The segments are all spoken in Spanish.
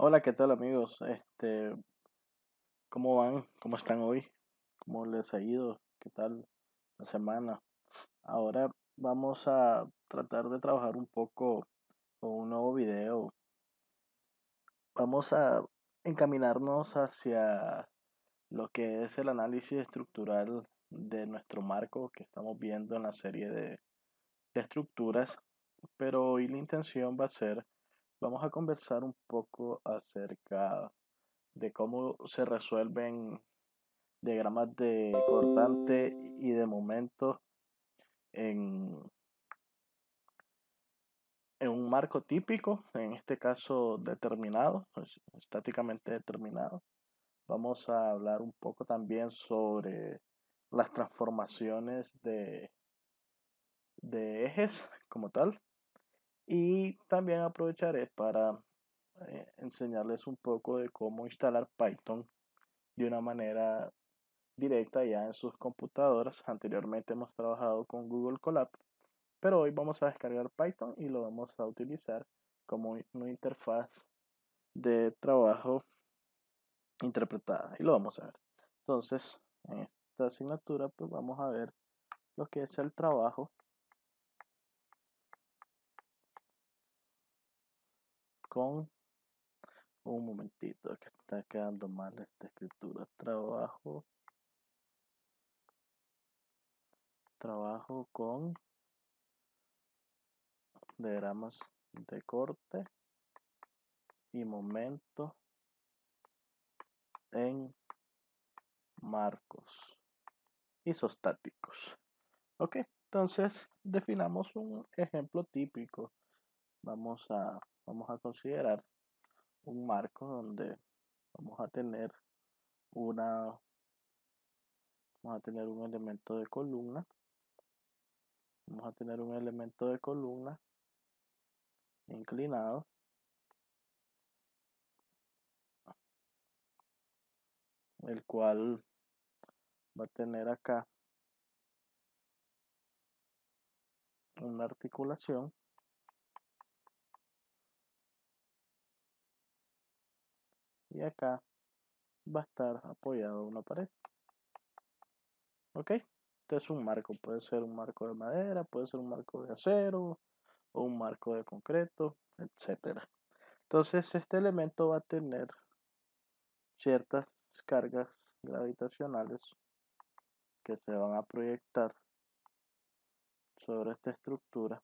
Hola, ¿qué tal amigos? ¿Cómo van? ¿Cómo están hoy? ¿Cómo les ha ido? ¿Qué tal la semana? Ahora vamos a tratar de trabajar un poco con un nuevo video. Vamos a encaminarnos hacia lo que es el análisis estructural de nuestro marco que estamos viendo en la serie de estructuras, pero hoy la intención va a ser, vamos a conversar un poco acerca de cómo se resuelven diagramas de cortante y de momento en, en un marco típico, en este caso determinado, pues, estáticamente determinado. Vamos a hablar un poco también sobre las transformaciones de ejes como tal, y también aprovecharé para enseñarles un poco de cómo instalar Python de una manera directa ya en sus computadoras. Anteriormente hemos trabajado con Google Colab, pero hoy vamos a descargar Python y lo vamos a utilizar como una interfaz de trabajo interpretada y lo vamos a ver. Entonces, en esta asignatura pues vamos a ver lo que es el trabajo con un momentito que está quedando mal esta escritura. Trabajo con diagramas de corte y momento en marcos isostáticos. Ok, entonces definamos un ejemplo típico. Vamos a considerar un marco donde vamos a tener una, vamos a tener un elemento de columna, vamos a tener un elemento de columna inclinado, el cual va a tener acá una articulación y acá va a estar apoyado a una pared. Ok, este es un marco, puede ser un marco de madera, puede ser un marco de acero o un marco de concreto, etcétera. Entonces este elemento va a tener ciertas cargas gravitacionales que se van a proyectar sobre esta estructura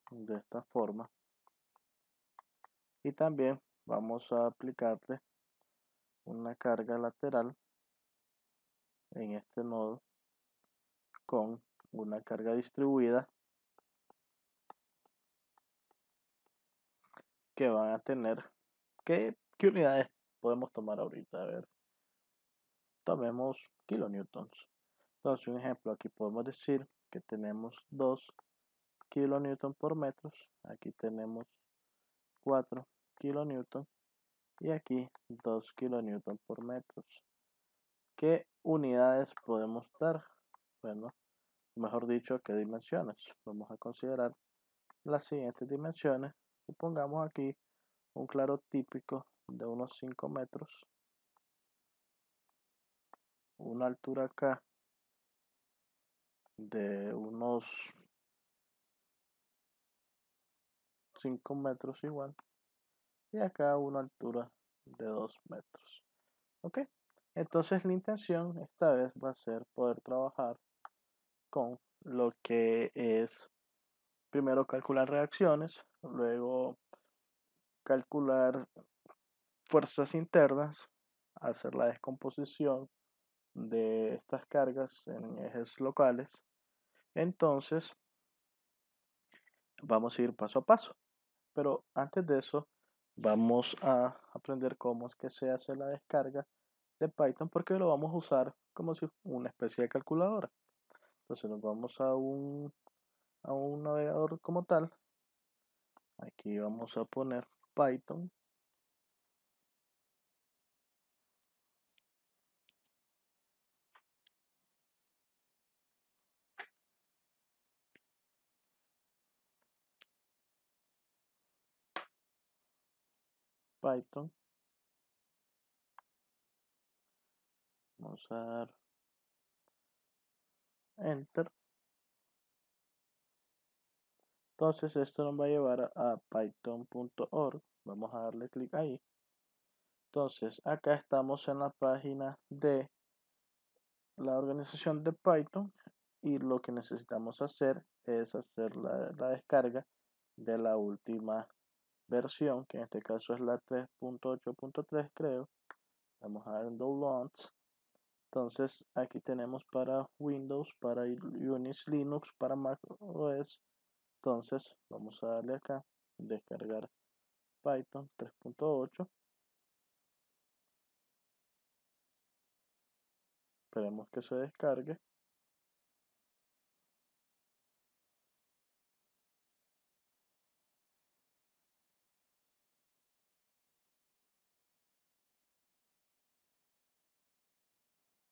de esta forma, y también vamos a aplicarle una carga lateral en este nodo con una carga distribuida que van a tener. ¿Qué unidades podemos tomar ahorita? A ver, tomemos kilonewtons. Entonces, un ejemplo, aquí podemos decir que tenemos 2 kilonewton por metros, aquí tenemos 4 kilonewton y aquí 2 kilonewton por metros. ¿Qué unidades podemos dar? Bueno, mejor dicho, ¿qué dimensiones? Vamos a considerar las siguientes dimensiones. Supongamos aquí un claro típico de unos 5 metros, una altura acá de unos 5 metros igual, y acá una altura de 2 metros. Ok, entonces la intención esta vez va a ser poder trabajar con lo que es primero calcular reacciones, luego calcular fuerzas internas, hacer la descomposición de estas cargas en ejes locales. Entonces vamos a ir paso a paso, pero antes de eso vamos a aprender cómo es que se hace la descarga de Python, porque lo vamos a usar como si una especie de calculadora. Entonces nos vamos a un navegador como tal. Aquí vamos a poner Python. Python. Vamos a dar Enter. Entonces esto nos va a llevar a python.org. Vamos a darle clic ahí. Entonces acá estamos en la página de la organización de Python y lo que necesitamos hacer es hacer la descarga de la última versión, que en este caso es la 3.8.3 creo. Vamos a dar en Downloads. Entonces aquí tenemos para Windows, para Unix, Linux, para Mac OS. Entonces vamos a darle acá, descargar Python 3.8. Esperemos que se descargue.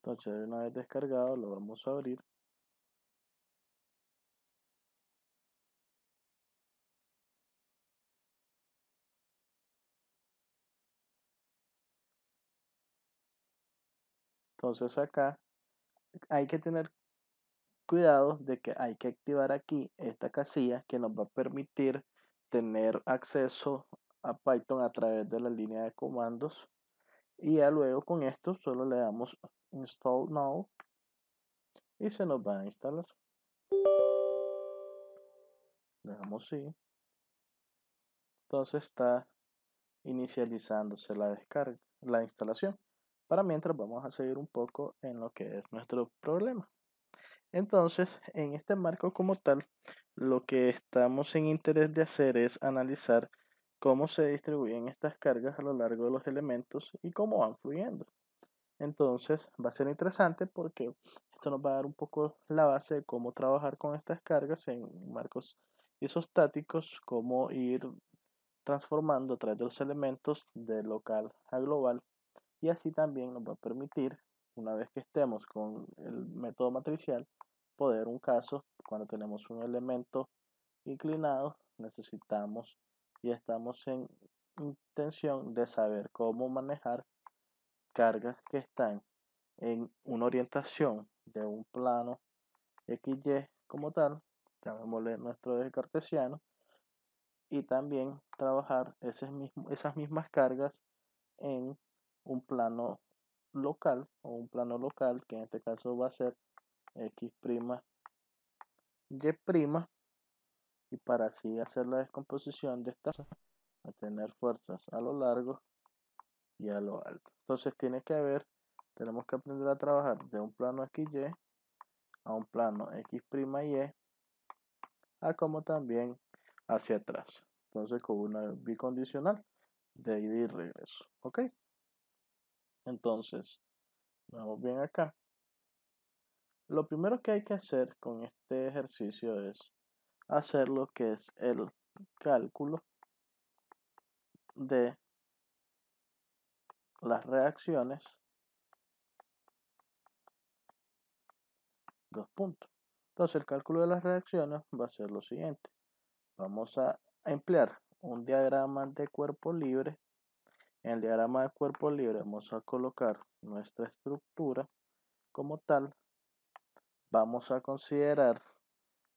Entonces una vez descargado lo vamos a abrir. Entonces acá hay que tener cuidado de que hay que activar aquí esta casilla que nos va a permitir tener acceso a Python a través de la línea de comandos, y ya luego con esto solo le damos Install Now y se nos va a instalar. Le damos sí. Entonces está inicializándose la descarga, la instalación. Para mientras vamos a seguir un poco en lo que es nuestro problema. Entonces, en este marco como tal, lo que estamos en interés de hacer es analizar cómo se distribuyen estas cargas a lo largo de los elementos y cómo van fluyendo. Entonces, va a ser interesante porque esto nos va a dar un poco la base de cómo trabajar con estas cargas en marcos isostáticos, cómo ir transformando a través de los elementos de local a global, y así también nos va a permitir, una vez que estemos con el método matricial, poder un caso, cuando tenemos un elemento inclinado, necesitamos y estamos en intención de saber cómo manejar cargas que están en una orientación de un plano XY como tal, llamémosle nuestro eje cartesiano, y también trabajar esas mismas cargas en un plano local, o un plano local que en este caso va a ser X', Y', y para así hacer la descomposición de estas a tener fuerzas a lo largo y a lo alto. Entonces tenemos que aprender a trabajar de un plano XY a un plano X', Y, a como también hacia atrás. Entonces con una bicondicional de ida y regreso. ¿Ok? Entonces, vamos bien acá. Lo primero que hay que hacer con este ejercicio es hacer lo que es el cálculo de las reacciones, dos puntos. Entonces el cálculo de las reacciones va a ser lo siguiente. Vamos a emplear un diagrama de cuerpo libre. En el diagrama de cuerpo libre vamos a colocar nuestra estructura como tal. Vamos a considerar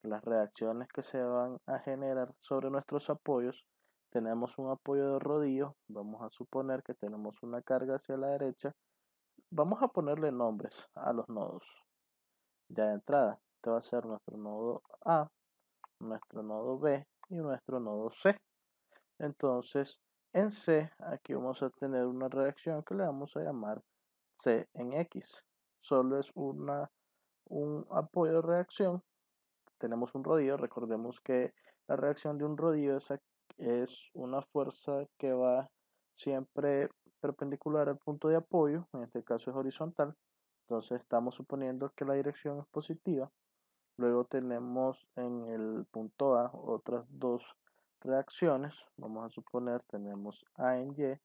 las reacciones que se van a generar sobre nuestros apoyos. Tenemos un apoyo de rodillo, vamos a suponer que tenemos una carga hacia la derecha. Vamos a ponerle nombres a los nodos. Ya de entrada, este va a ser nuestro nodo A, nuestro nodo B y nuestro nodo C. Entonces, en C, aquí vamos a tener una reacción que le vamos a llamar C en X. Solo es un apoyo de reacción. Tenemos un rodillo, recordemos que la reacción de un rodillo es una fuerza que va siempre perpendicular al punto de apoyo, en este caso es horizontal. Entonces estamos suponiendo que la dirección es positiva. Luego tenemos en el punto A otras dos reacciones. Vamos a suponer tenemos A en Y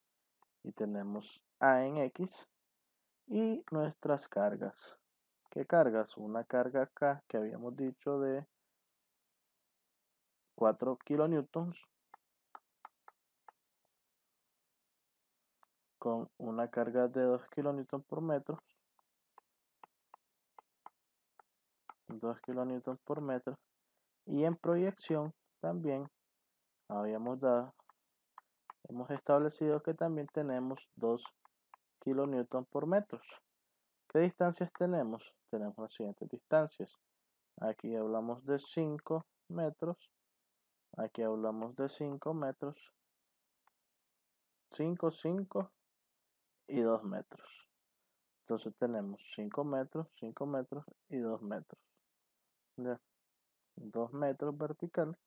y tenemos A en X. Y nuestras cargas. ¿Qué cargas? Una carga acá que habíamos dicho de 4 kilonewtons. con una carga de 2 kilonewton por metro, 2 kilonewton por metro, y en proyección también hemos establecido que también tenemos 2 kilonewton por metro. ¿Qué distancias tenemos? Tenemos las siguientes distancias. Aquí hablamos de 5 metros, aquí hablamos de 5 metros, 5, 5 y 2 metros. Entonces tenemos 5 metros y 2 metros. ¿Ya? 2 metros vertical.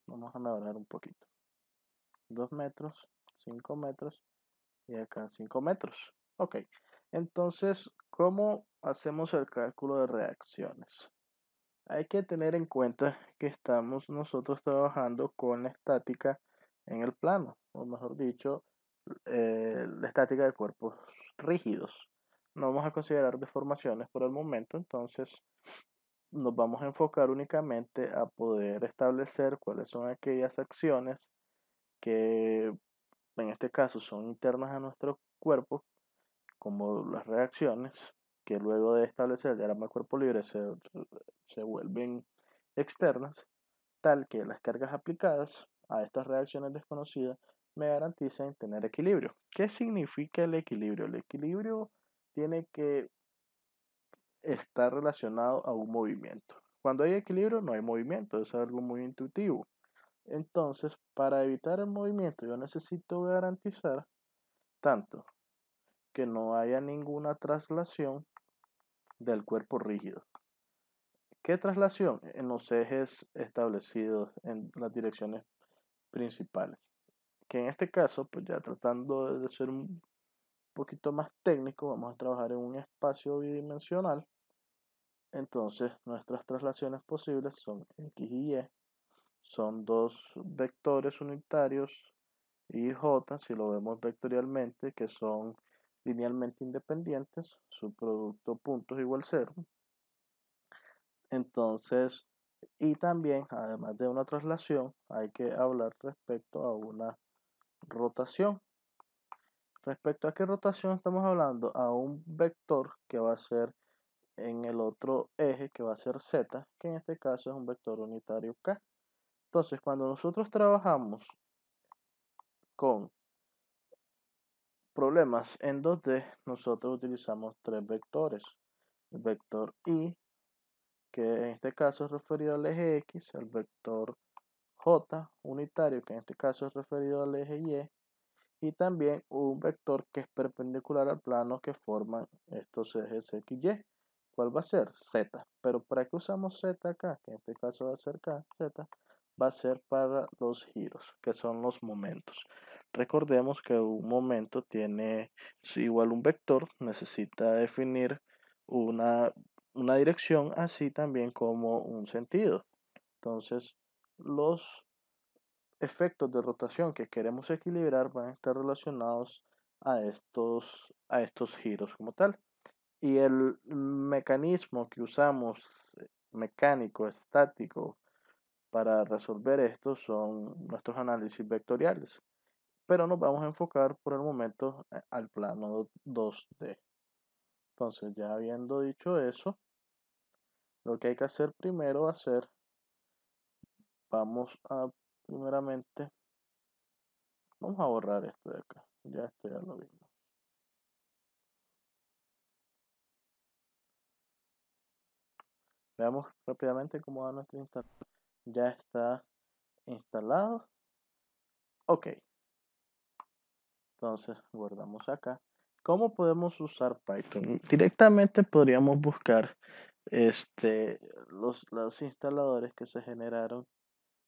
Vamos a mejorar un poquito. 2 metros, 5 metros y acá 5 metros. Ok. Entonces, ¿cómo hacemos el cálculo de reacciones? Hay que tener en cuenta que estamos nosotros trabajando con la estática en el plano, o mejor dicho, la estática de cuerpos rígidos. No vamos a considerar deformaciones por el momento, entonces nos vamos a enfocar únicamente a poder establecer cuáles son aquellas acciones que en este caso son internas a nuestro cuerpo, como las reacciones, que luego de establecer el diagrama de cuerpo libre se vuelven externas, tal que las cargas aplicadas a estas reacciones desconocidas me garanticen tener equilibrio. ¿Qué significa el equilibrio? El equilibrio tiene que estar relacionado a un movimiento. Cuando hay equilibrio no hay movimiento, es algo muy intuitivo. Entonces, para evitar el movimiento, yo necesito garantizar tanto que no haya ninguna traslación del cuerpo rígido. ¿Qué traslación? En los ejes establecidos en las direcciones principales. Que en este caso, pues ya tratando de ser un poquito más técnico, vamos a trabajar en un espacio bidimensional. Entonces, nuestras traslaciones posibles son X y Y. Son dos vectores unitarios y J, si lo vemos vectorialmente, que son linealmente independientes, su producto puntos igual 0. Entonces, y también, además de una traslación, hay que hablar respecto a una rotación. Respecto a qué rotación estamos hablando, a un vector que va a ser en el otro eje, que va a ser Z, que en este caso es un vector unitario K. Entonces, cuando nosotros trabajamos con problemas en 2D, nosotros utilizamos tres vectores. El vector Y, que en este caso es referido al eje X, el vector J unitario, que en este caso es referido al eje Y también un vector que es perpendicular al plano que forman estos ejes X y. ¿Cuál va a ser? Z. Pero ¿para qué usamos Z acá? Que en este caso va a ser K, Z. Va a ser para los giros, que son los momentos. Recordemos que un momento tiene igual un vector, necesita definir una, una dirección, así también como un sentido. Entonces, los efectos de rotación que queremos equilibrar van a estar relacionados a estos giros como tal. Y el mecanismo que usamos, mecánico, estático, para resolver esto son nuestros análisis vectoriales. Pero nos vamos a enfocar por el momento al plano 2D. Entonces, ya habiendo dicho eso, lo que hay que hacer primero va a ser, vamos a primeramente, vamos a borrar esto de acá. Ya esto ya lo vimos. Veamos rápidamente cómo va nuestro instalador. Ya está instalado. Ok. Entonces guardamos acá. ¿Cómo podemos usar Python? Directamente podríamos buscar los instaladores que se generaron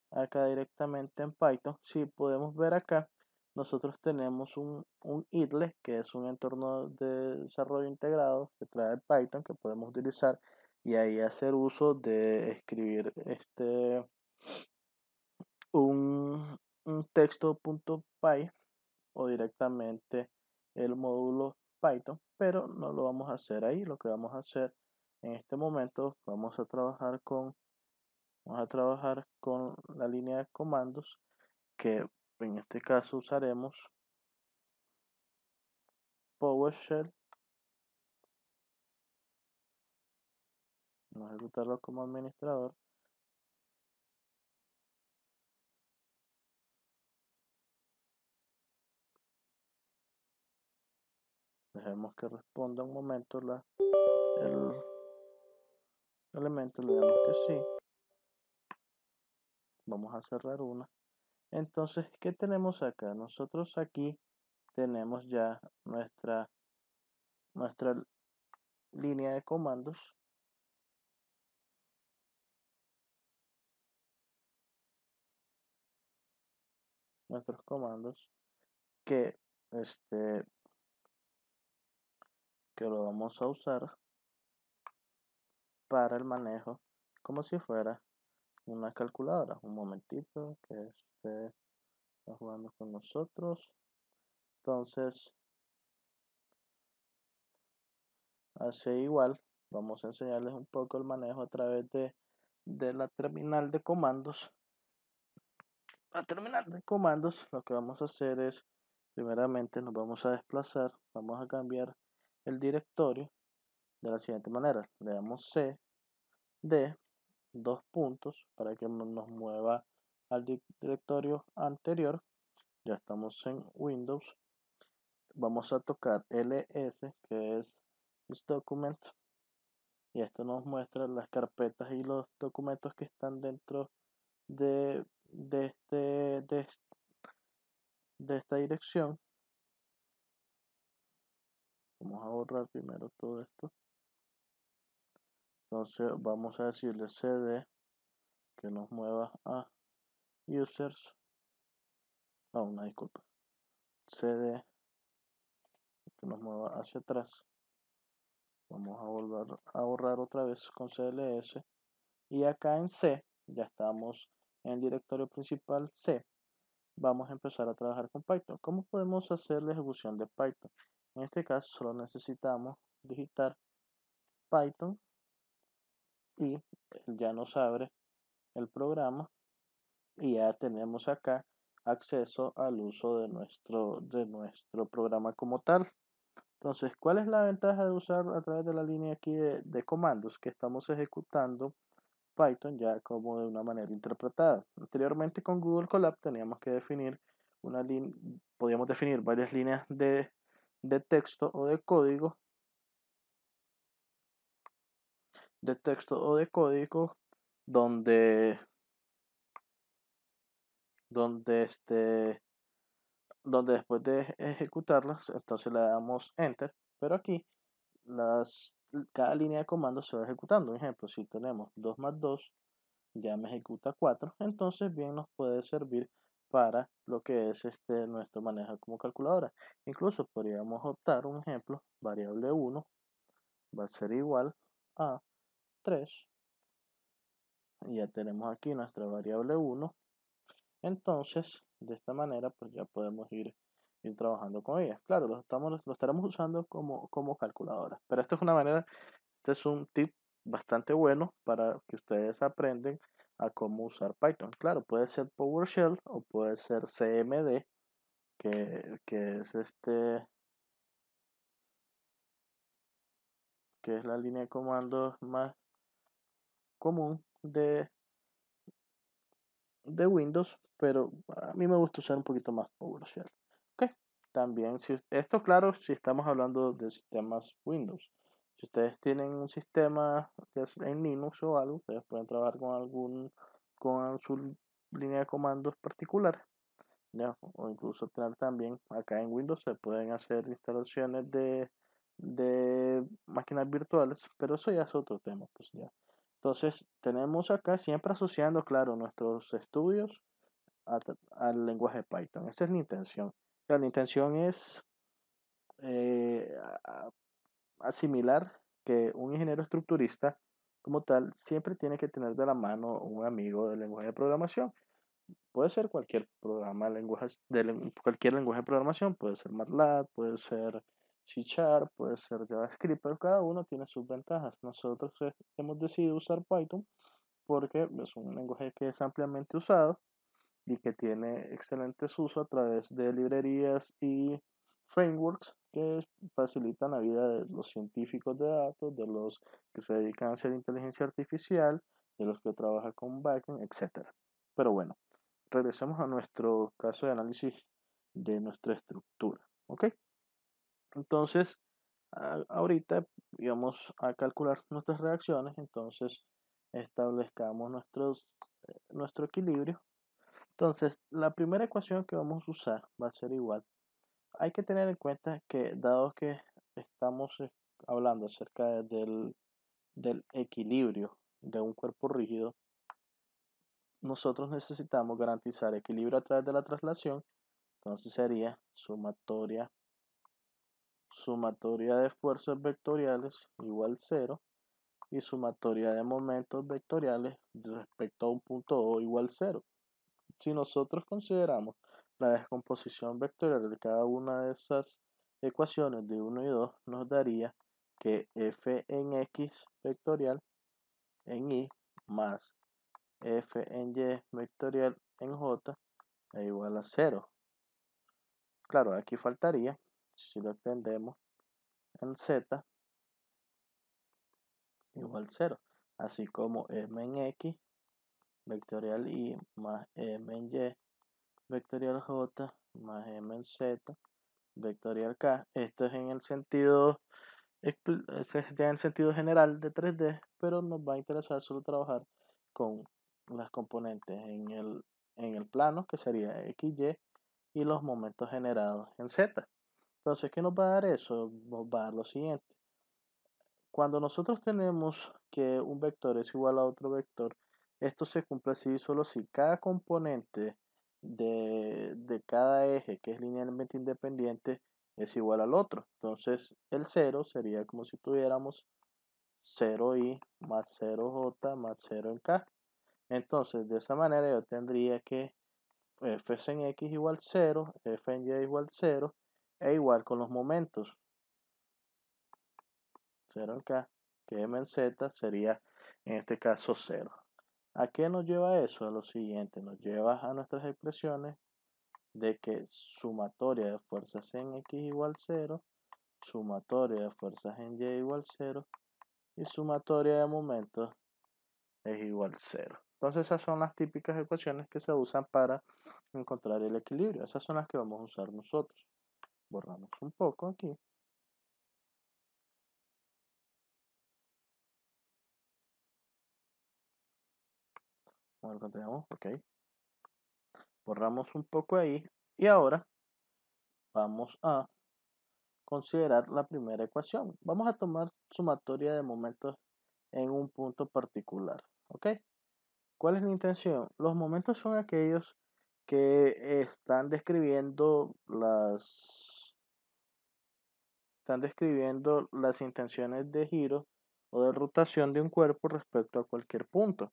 acá directamente en Python. Si podemos ver acá, nosotros tenemos un idle, que es un entorno de desarrollo integrado que trae Python, que podemos utilizar y ahí hacer uso de escribir un texto.py o directamente el módulo Python, pero no lo vamos a hacer ahí. Lo que vamos a hacer en este momento, vamos a trabajar con la línea de comandos, que en este caso usaremos PowerShell, vamos a ejecutarlo como administrador. Dejemos que responda un momento el elemento, le damos que sí. Vamos a cerrar una. Entonces, ¿qué tenemos acá? Nosotros aquí tenemos ya nuestra línea de comandos. Nuestros comandos que que lo vamos a usar para el manejo como si fuera una calculadora. Un momentito que está jugando con nosotros. Entonces, así igual, vamos a enseñarles un poco el manejo a través de la terminal de comandos. La terminal de comandos, lo que vamos a hacer es, primeramente nos vamos a desplazar, vamos a cambiar el directorio de la siguiente manera. Le damos cd, 2 puntos, para que nos mueva al directorio anterior. Ya estamos en Windows. Vamos a tocar ls, que es this document, y esto nos muestra las carpetas y los documentos que están dentro de esta dirección. Vamos a borrar primero todo esto. Entonces vamos a decirle cd que nos mueva a users. Una disculpa. cd que nos mueva hacia atrás. Vamos a volver a borrar otra vez con cls. Y acá en C, ya estamos en el directorio principal C. Vamos a empezar a trabajar con Python. ¿Cómo podemos hacer la ejecución de Python? En este caso solo necesitamos digitar Python y ya nos abre el programa y ya tenemos acá acceso al uso de nuestro programa como tal. Entonces, ¿cuál es la ventaja de usar a través de la línea aquí de comandos? Que estamos ejecutando Python ya como de una manera interpretada. Anteriormente con Google Colab teníamos que definir podíamos definir varias líneas de texto o de código, donde donde donde después de ejecutarlas, entonces le damos enter, pero aquí cada línea de comando se va ejecutando. Un ejemplo, si tenemos 2 más 2, ya me ejecuta 4, entonces bien nos puede servir para lo que es nuestro manejo como calculadora. Incluso podríamos optar un ejemplo, variable 1 va a ser igual a 3, y ya tenemos aquí nuestra variable 1. Entonces, de esta manera, pues ya podemos ir trabajando con ella. Claro, lo estaremos usando como calculadora, pero esto es una manera, este es un tip bastante bueno para que ustedes aprenden a cómo usar Python. Claro, puede ser PowerShell o puede ser CMD, que es que es la línea de comandos más común de Windows, pero a mí me gusta usar un poquito más PowerShell. Ok, también, si esto claro, si estamos hablando de sistemas Windows. Si ustedes tienen un sistema en Linux o algo, ustedes pueden trabajar con su línea de comandos particular, ¿ya? O incluso tener también acá en Windows se pueden hacer instalaciones de máquinas virtuales, pero eso ya es otro tema, pues ya. Entonces, tenemos acá siempre asociando, claro, nuestros estudios al lenguaje Python. Esa es la intención. O sea, la intención es eh, asimilar que un ingeniero estructurista, como tal, siempre tiene que tener de la mano un amigo del lenguaje de programación. Puede ser cualquier programa, cualquier lenguaje de programación, puede ser MATLAB, puede ser C Sharp, puede ser JavaScript, pero cada uno tiene sus ventajas. Nosotros hemos decidido usar Python porque es un lenguaje que es ampliamente usado y que tiene excelentes usos a través de librerías y frameworks que facilitan la vida de los científicos de datos, de los que se dedican a hacer inteligencia artificial, de los que trabajan con backend, etcétera. Pero bueno, regresemos a nuestro caso de análisis de nuestra estructura. ¿Ok? Entonces, ahorita vamos a calcular nuestras reacciones, entonces establezcamos nuestro equilibrio. Entonces, la primera ecuación que vamos a usar va a ser igual. Hay que tener en cuenta que dado que estamos hablando acerca del equilibrio de un cuerpo rígido, nosotros necesitamos garantizar equilibrio a través de la traslación. Entonces sería sumatoria de fuerzas vectoriales igual 0 y sumatoria de momentos vectoriales respecto a un punto O igual 0. Si nosotros consideramos la descomposición vectorial de cada una de esas ecuaciones de 1 y 2, nos daría que f en x vectorial en y más f en y vectorial en j es igual a 0. Claro, aquí faltaría, si lo extendemos en z, igual 0. Así como m en x vectorial y más m en y vectorial j más m en z vectorial k. Esto es en el sentido, en el sentido general de 3D, pero nos va a interesar solo trabajar con las componentes en el plano, que sería x, y los momentos generados en z. Entonces, ¿qué nos va a dar eso? Nos va a dar lo siguiente. Cuando nosotros tenemos que un vector es igual a otro vector, esto se cumple así solo si cada componente de cada eje que es linealmente independiente es igual al otro. Entonces, el 0 sería como si tuviéramos 0i más 0j más 0 en k. Entonces, de esa manera yo tendría que f en x igual 0, f en y igual 0, e igual con los momentos. 0 en K, que M en Z sería en este caso 0. ¿A qué nos lleva eso? A lo siguiente, nos lleva a nuestras expresiones de que sumatoria de fuerzas en X igual 0, sumatoria de fuerzas en Y igual 0 y sumatoria de momentos es igual 0. Entonces esas son las típicas ecuaciones que se usan para encontrar el equilibrio. Esas son las que vamos a usar nosotros. Borramos un poco aquí. Bueno, continuamos, ok. Borramos un poco ahí y ahora vamos a considerar la primera ecuación. Vamos a tomar sumatoria de momentos en un punto particular. ¿Ok? ¿Cuál es la intención? Los momentos son aquellos que están describiendo las intenciones de giro o de rotación de un cuerpo respecto a cualquier punto.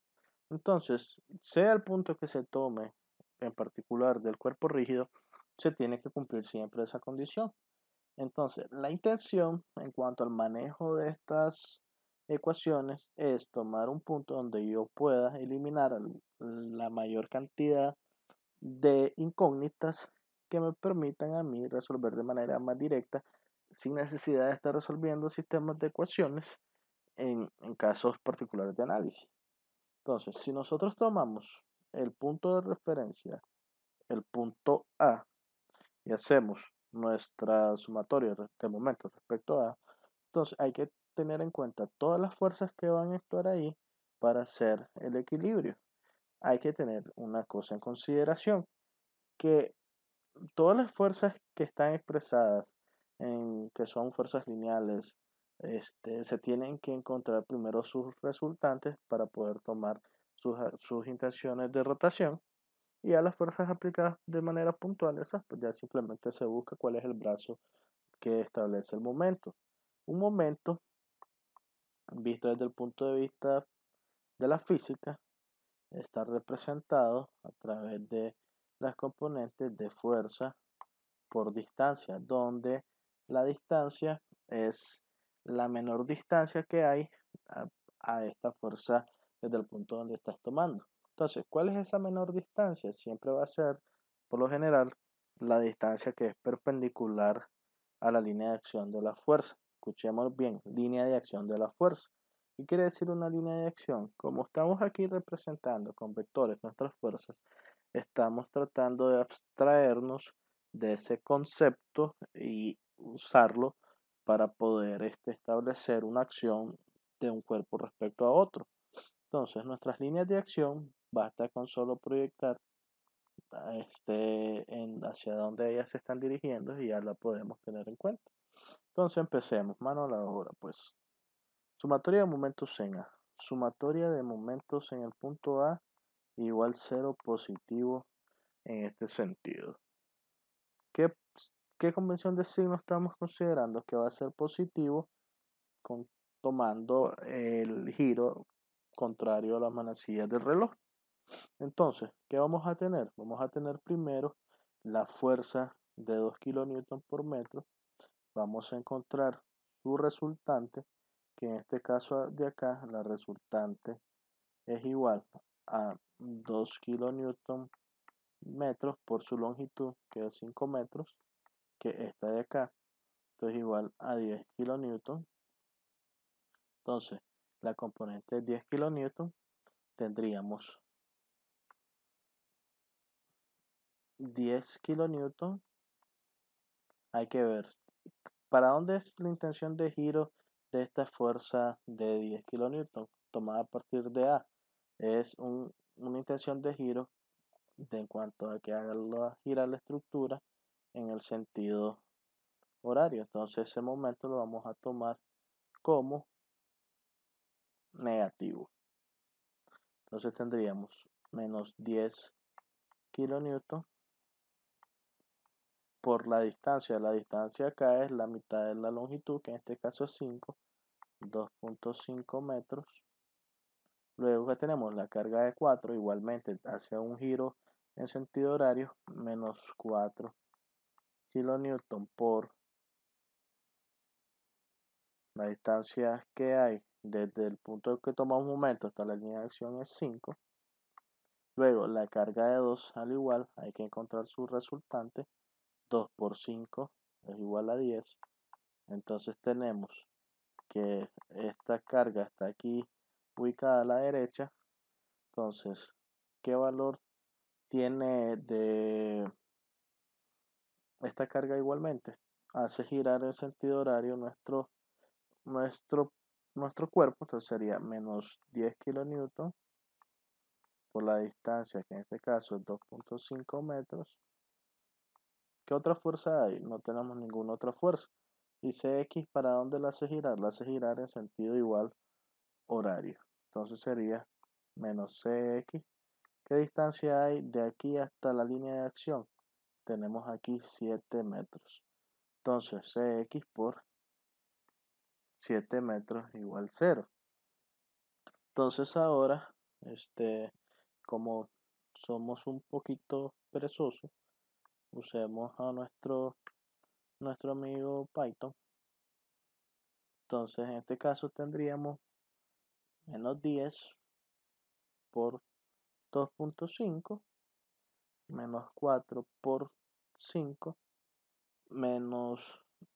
Entonces, sea el punto que se tome en particular del cuerpo rígido, se tiene que cumplir siempre esa condición. Entonces, la intención en cuanto al manejo de estas ecuaciones es tomar un punto donde yo pueda eliminar la mayor cantidad de incógnitas que me permitan a mí resolver de manera más directa sin necesidad de estar resolviendo sistemas de ecuaciones en casos particulares de análisis. Entonces, si nosotros tomamos el punto de referencia, el punto A, y hacemos nuestra sumatoria de momentos respecto a, entonces hay que tener en cuenta todas las fuerzas que van a actuar ahí para hacer el equilibrio. Hay que tener una cosa en consideración, que todas las fuerzas que están expresadas en que son fuerzas lineales, se tienen que encontrar primero sus resultantes para poder tomar sus intenciones de rotación. Y a las fuerzas aplicadas de manera puntual, esas, pues ya simplemente se busca cuál es el brazo que establece el momento. Un momento, visto desde el punto de vista de la física, está representado a través de las componentes de fuerza por distancia, donde la distancia es la menor distancia que hay a, a esta fuerza desde el punto donde estás tomando. Entonces, ¿cuál es esa menor distancia? Siempre va a ser, por lo general, la distancia que es perpendicular a la línea de acción de la fuerza. Escuchemos bien, línea de acción de la fuerza. ¿Qué quiere decir una línea de acción? Como estamos aquí representando con vectores nuestras fuerzas, estamos tratando de abstraernos de ese concepto y usarlo para poder establecer una acción de un cuerpo respecto a otro. Entonces, nuestras líneas de acción, basta con solo proyectar hacia donde ellas se están dirigiendo y ya la podemos tener en cuenta. Entonces empecemos, mano a la obra, pues. Sumatoria de momentos en A. Sumatoria de momentos en el punto A igual 0 positivo en este sentido. ¿Qué, qué convención de signo estamos considerando que va a ser positivo tomando el giro contrario a las manecillas del reloj? Entonces, ¿qué vamos a tener? Vamos a tener primero la fuerza de 2 kN por metro. Vamos a encontrar su resultante, que en este caso de acá, la resultante es igual a 2 kN metros por su longitud, que es 5 metros, que esta de acá. Esto es igual a 10 kN. Entonces, la componente de 10 kN tendríamos 10 kN. Hay que ver para dónde es la intención de giro de esta fuerza de 10 kN tomada a partir de A. Es una intención de giro en cuanto a que haga girar la estructura en el sentido horario. Entonces ese momento lo vamos a tomar como negativo. Entonces tendríamos menos 10 kN por la distancia. La distancia acá es la mitad de la longitud, que en este caso es 5, 2.5 metros. Luego que tenemos la carga de 4, igualmente hacia un giro en sentido horario, menos 4 kN por la distancia que hay desde el punto que tomamos un momento hasta la línea de acción es 5. Luego la carga de 2 al igual, hay que encontrar su resultante. 2 por 5 es igual a 10. Entonces tenemos que esta carga está aquí ubicada a la derecha. Entonces, ¿qué valor tiene de esta carga igualmente? Hace girar en sentido horario nuestro, nuestro cuerpo. Entonces sería menos 10 kN por la distancia, que en este caso es 2.5 metros. ¿Qué otra fuerza hay? No tenemos ninguna otra fuerza. Dice X, ¿para dónde la hace girar? La hace girar en sentido igual horario. Entonces sería menos CX. ¿Qué distancia hay de aquí hasta la línea de acción? Tenemos aquí 7 metros. Entonces CX por 7 metros igual 0. Entonces ahora, como somos un poquito perezosos, usemos a nuestro amigo Python. Entonces en este caso tendríamos menos 10 por 2.5 menos 4 por 5 menos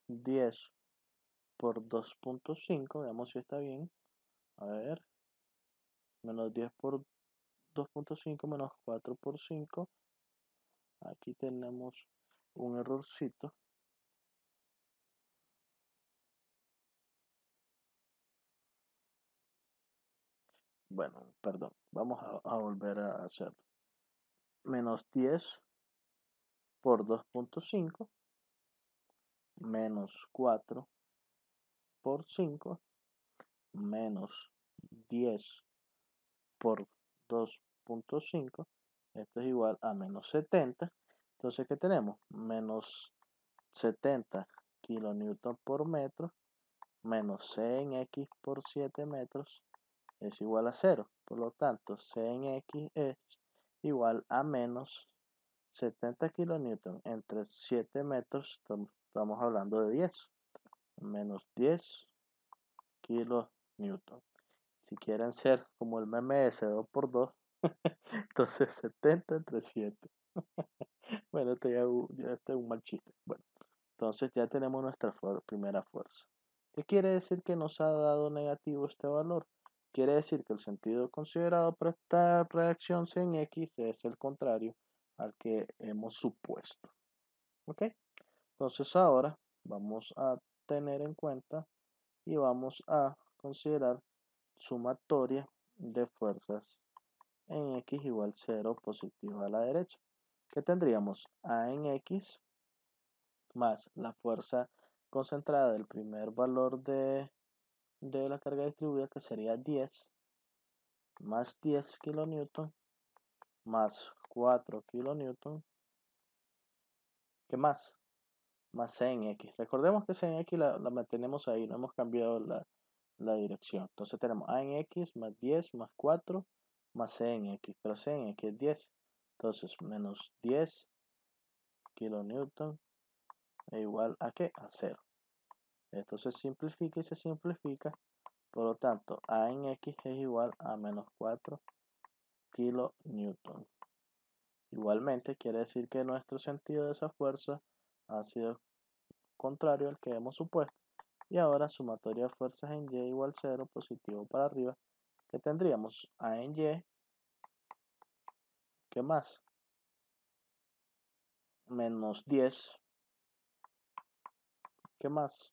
10 por 2.5, veamos si está bien. A ver, menos 10 por 2.5 menos 4 por 5. Aquí tenemos un errorcito. Bueno, perdón, vamos a volver a hacerlo. Menos 10 por 2.5 menos 4 por 5 menos 10 por 2.5. Esto es igual a menos 70. Entonces, ¿qué tenemos? Menos 70 kilonewton por metro menos C en X por 7 metros es igual a 0. Por lo tanto, C en X es igual a menos 70 kilonewton entre 7 metros. Estamos hablando de 10. Menos 10 kilonewton. Si quieren ser como el meme de 2 por 2, entonces 70 entre 7. Bueno, este ya es un mal chiste. Bueno, Entonces ya tenemos nuestra primera fuerza. ¿Qué quiere decir que nos ha dado negativo este valor? Quiere decir que el sentido considerado para esta reacción C en X es el contrario al que hemos supuesto. ¿Ok? Entonces ahora vamos a tener en cuenta y vamos a considerar sumatoria de fuerzas en X igual 0 positiva a la derecha. ¿Qué tendríamos? A en X más la fuerza concentrada del primer valor de la carga distribuida, que sería 10, más 10 kilonewton, más 4 kilonewton. ¿Qué más? Más C en X. Recordemos que C en X la mantenemos ahí, no hemos cambiado la dirección. Entonces tenemos A en X más 10 más 4 más C en X. Pero C en X es 10. Entonces menos 10 kilonewton es igual a ¿qué? A 0. Esto se simplifica y se simplifica. Por lo tanto, A en X es igual a menos 4 kilonewton. Igualmente quiere decir que nuestro sentido de esa fuerza ha sido contrario al que hemos supuesto. Y ahora sumatoria de fuerzas en Y igual 0, positivo para arriba. ¿Qué tendríamos? A en Y. ¿Qué más? Menos 10. ¿Qué más?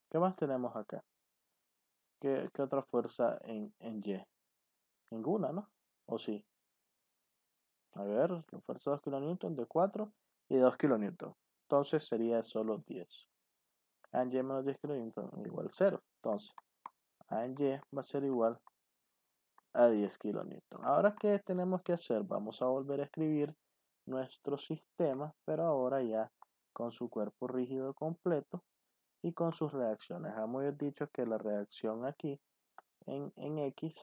¿Qué más tenemos acá? ¿Qué otra fuerza en Y? Ninguna, ¿no? ¿O sí? A ver, fuerza 2 kilonewton de 4 y 2 kilonewton. Entonces sería solo 10. A en Y menos 10 kilonewton igual 0. Entonces, A en Y va a ser igual a 10 kilonewton. Ahora, ¿qué tenemos que hacer? Vamos a volver a escribir nuestro sistema, pero ahora ya con su cuerpo rígido completo y con sus reacciones. Hemos dicho que la reacción aquí en X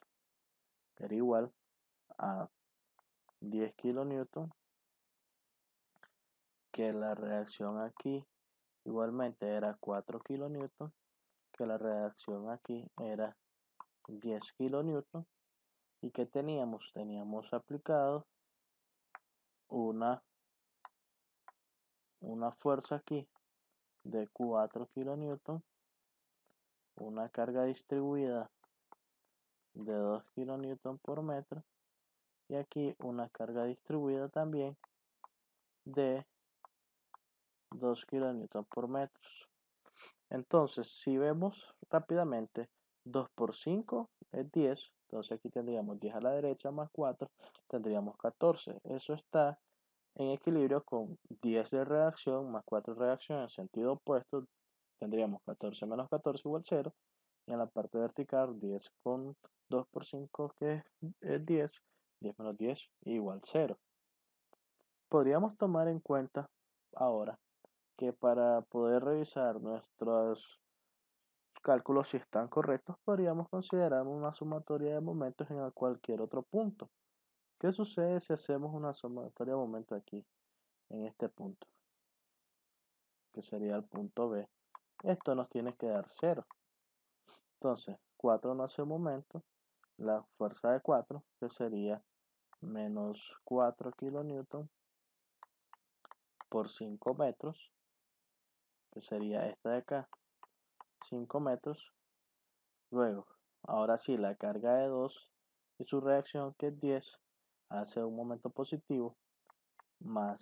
era igual a 10 kilonewton, que la reacción aquí igualmente era 4 kilonewton, que la reacción aquí era 10 kilonewton y que teníamos aplicado una fuerza aquí de 4 kilonewton, una carga distribuida de 2 kilonewton por metro y aquí una carga distribuida también de 2 kilonewton por metro. Entonces, si vemos rápidamente, 2 por 5 es 10, entonces aquí tendríamos 10 a la derecha más 4, tendríamos 14. Eso está en equilibrio con 10 de reacción más 4 de reacción en sentido opuesto, tendríamos 14 menos 14 igual 0, y en la parte vertical 10 con 2 por 5 que es 10, 10 menos 10 igual 0. Podríamos tomar en cuenta ahora que para poder revisar nuestros cálculos, si están correctos, podríamos considerar una sumatoria de momentos en cualquier otro punto. ¿Qué sucede si hacemos una sumatoria de momentos aquí, en este punto, que sería el punto B? Esto nos tiene que dar 0. Entonces, 4 no hace un momento, la fuerza de 4, que sería menos 4 kilonewton por 5 metros, que sería esta de acá, 5 metros. Luego, ahora sí, la carga de 2 y su reacción, que es 10, hace un momento positivo, más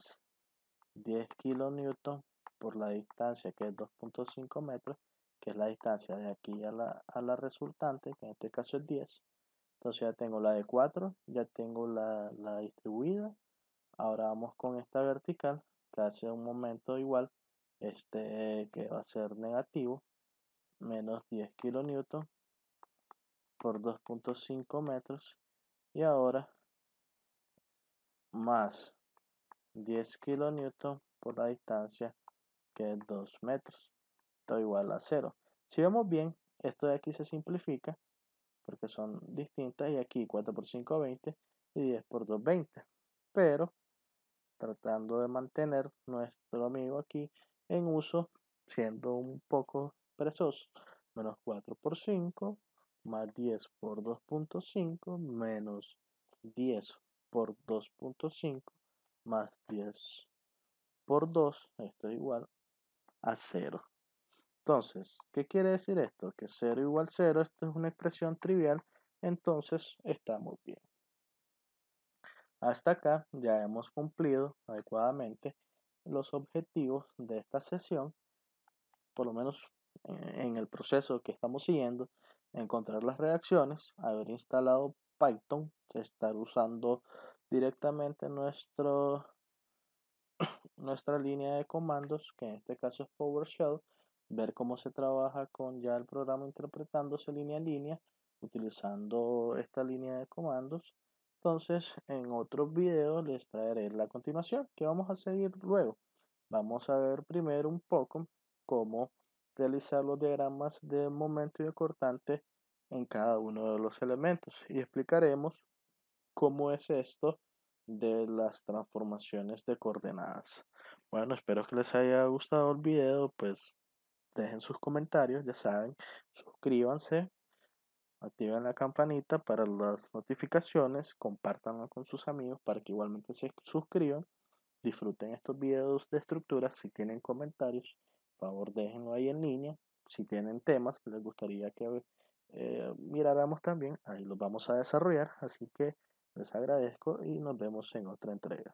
10 kilonewton por la distancia, que es 2.5 metros, que es la distancia de aquí a la resultante, que en este caso es 10. Entonces ya tengo la de 4, ya tengo la distribuida. Ahora vamos con esta vertical, que hace un momento igual, que va a ser negativo, menos 10 kilonewton por 2.5 metros. Y ahora más 10 kilonewton por la distancia, que es 2 metros. Esto igual a 0. Si vemos bien, esto de aquí se simplifica porque son distintas, y aquí 4 por 5 20 y 10 por 2 20. Pero tratando de mantener nuestro amigo aquí en uso, siendo un poco perezoso, menos 4 por 5 más 10 por 2.5 menos 10 por 2.5 más 10 por 2, esto es igual a cero. Entonces, ¿qué quiere decir esto? Que cero igual cero, esto es una expresión trivial, entonces estamos bien. Hasta acá ya hemos cumplido adecuadamente los objetivos de esta sesión, por lo menos en el proceso que estamos siguiendo, encontrar las reacciones, haber instalado Python, estar usando directamente nuestra línea de comandos, que en este caso es PowerShell, ver cómo se trabaja con ya el programa interpretándose línea a línea, utilizando esta línea de comandos. Entonces, en otros videos les traeré la continuación que vamos a seguir luego. Vamos a ver primero un poco cómo realizar los diagramas de momento y de cortante en cada uno de los elementos y explicaremos cómo es esto de las transformaciones de coordenadas. Bueno, espero que les haya gustado el video, pues dejen sus comentarios, ya saben, suscríbanse, activen la campanita para las notificaciones, compártanlo con sus amigos para que igualmente se suscriban, disfruten estos videos de estructura. Si tienen comentarios, por favor déjenlo ahí en línea. Si tienen temas que les gustaría que miráramos también, ahí los vamos a desarrollar, así que les agradezco y nos vemos en otra entrega.